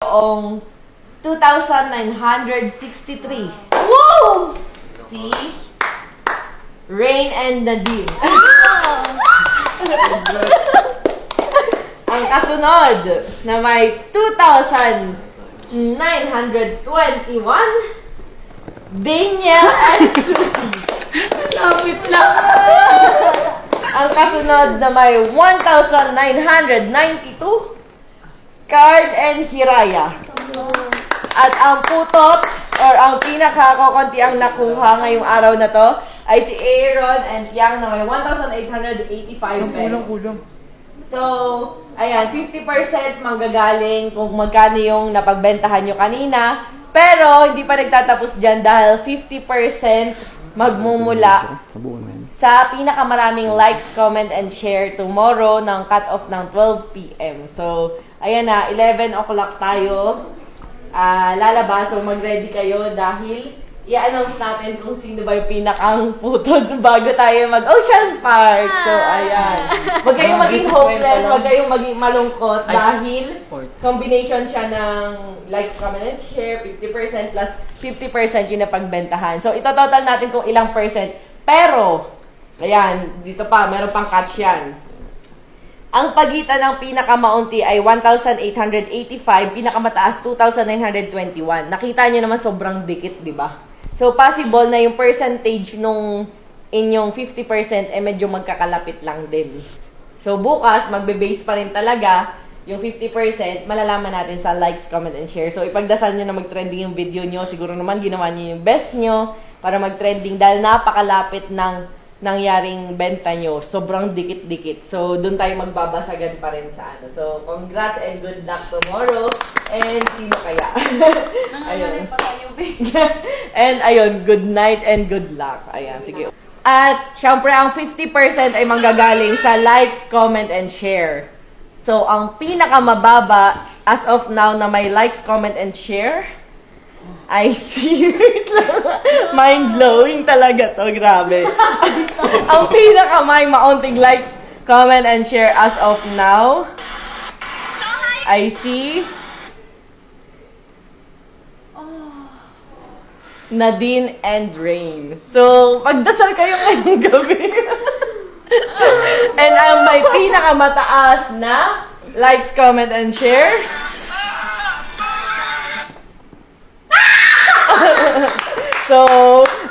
mayroong 2,963. Woo! Si Rain and Nadine. Ang kasunod na may 2,921, Daniel and Susie. Lapit lang. Ang kasunod na may 1,992, Card and Hiraya. At ang putot, or ang pinakakokonti ang nakuha ngayong araw na to, ay si Aaron and Yang na may 1,885 pesos. Kulang. So, ayan, 50% manggagaling kung magkano yung napagbentahan nyo kanina. Pero, hindi pa nagtatapos dyan dahil 50% magmumula sa pinakamaraming likes, comment, and share tomorrow ng cut-off ng 12 p.m. So, ayan na, 11 o'clock tayo lalabas. So, mag-ready kayo dahil i-announce natin kung sino ba yung pinakang putod bago tayo mag-Ocean Park. So, ayan. Huwag kayong maging hopeless, huwag kayong maging malungkot dahil combination siya ng likes, comment, and share, 50% plus 50% yung napagbentahan. So, ito-total natin kung ilang percent. Pero, ayan, dito pa, meron pang catch yan. Ang pagitan ng pinakamaunti ay 1,885, pinakamataas 2,921. Nakita niyo naman sobrang dikit, di ba? So, possible na yung percentage nung inyong 50% medyo magkakalapit lang din. So, bukas, magbe-base pa rin talaga yung 50%, malalaman natin sa likes, comment, and share. So, ipagdasal nyo na mag-trending yung video nyo. Siguro naman ginawa nyo yung best nyo para mag-trending dahil napakalapit ng nangyaring benta nyo. Sobrang dikit-dikit. So, dun tayo magbabasagan pa rin sa ano. So, congrats and good luck tomorrow. And sino kaya? Ayun. And ayun, good night and good luck. Ayan, sige. At, syempre, ang 50% ay manggagaling sa likes, comment, and share. So, ang pinakamababa as of now na may likes, comment, and share, I see. Mind-blowing talaga to. Grabe. Ang may maunting likes, comment, and share as of now, I see Nadine and Rain. So, pagdasal kayo ngayong gabi. And ang may pinakamataas na likes, comment, and share, so,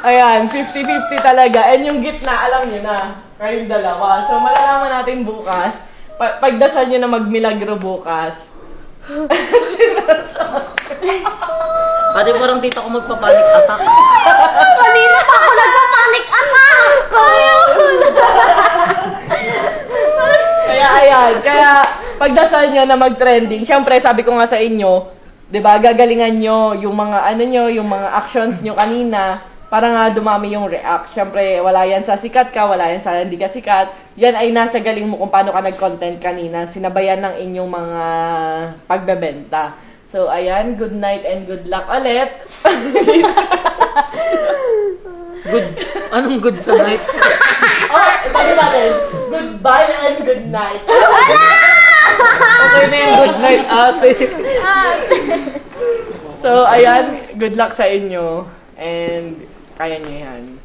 ayan, 50-50 talaga. And yung gitna, alam nyo na, kayong dalawa. So, malalaman natin bukas. Pagdasal nyo na magmilagro bukas. Pati parang dito ako magpapanik attack. Kanina pa ako nagpapanik attack! Kaya, ayan. Kaya, pagdasal nyo na mag-trending, syempre, sabi ko nga sa inyo, 'di ba? Gagalingan nyo yung mga yung mga actions nyo kanina para nga dumami yung react. Syempre, wala yan sa sikat ka, wala yan sa hindi ka sikat. Yan ay nasa galing mo kung paano ka nag-content kanina, sinabayan ng inyong mga pagbebenta. So, ayan, good night and good luck ulit. Anong good sa night? Sabi natin, goodbye and good night. Okay na yung good night, ate. So, ayan, good luck sa inyo. And, kaya nyo yan.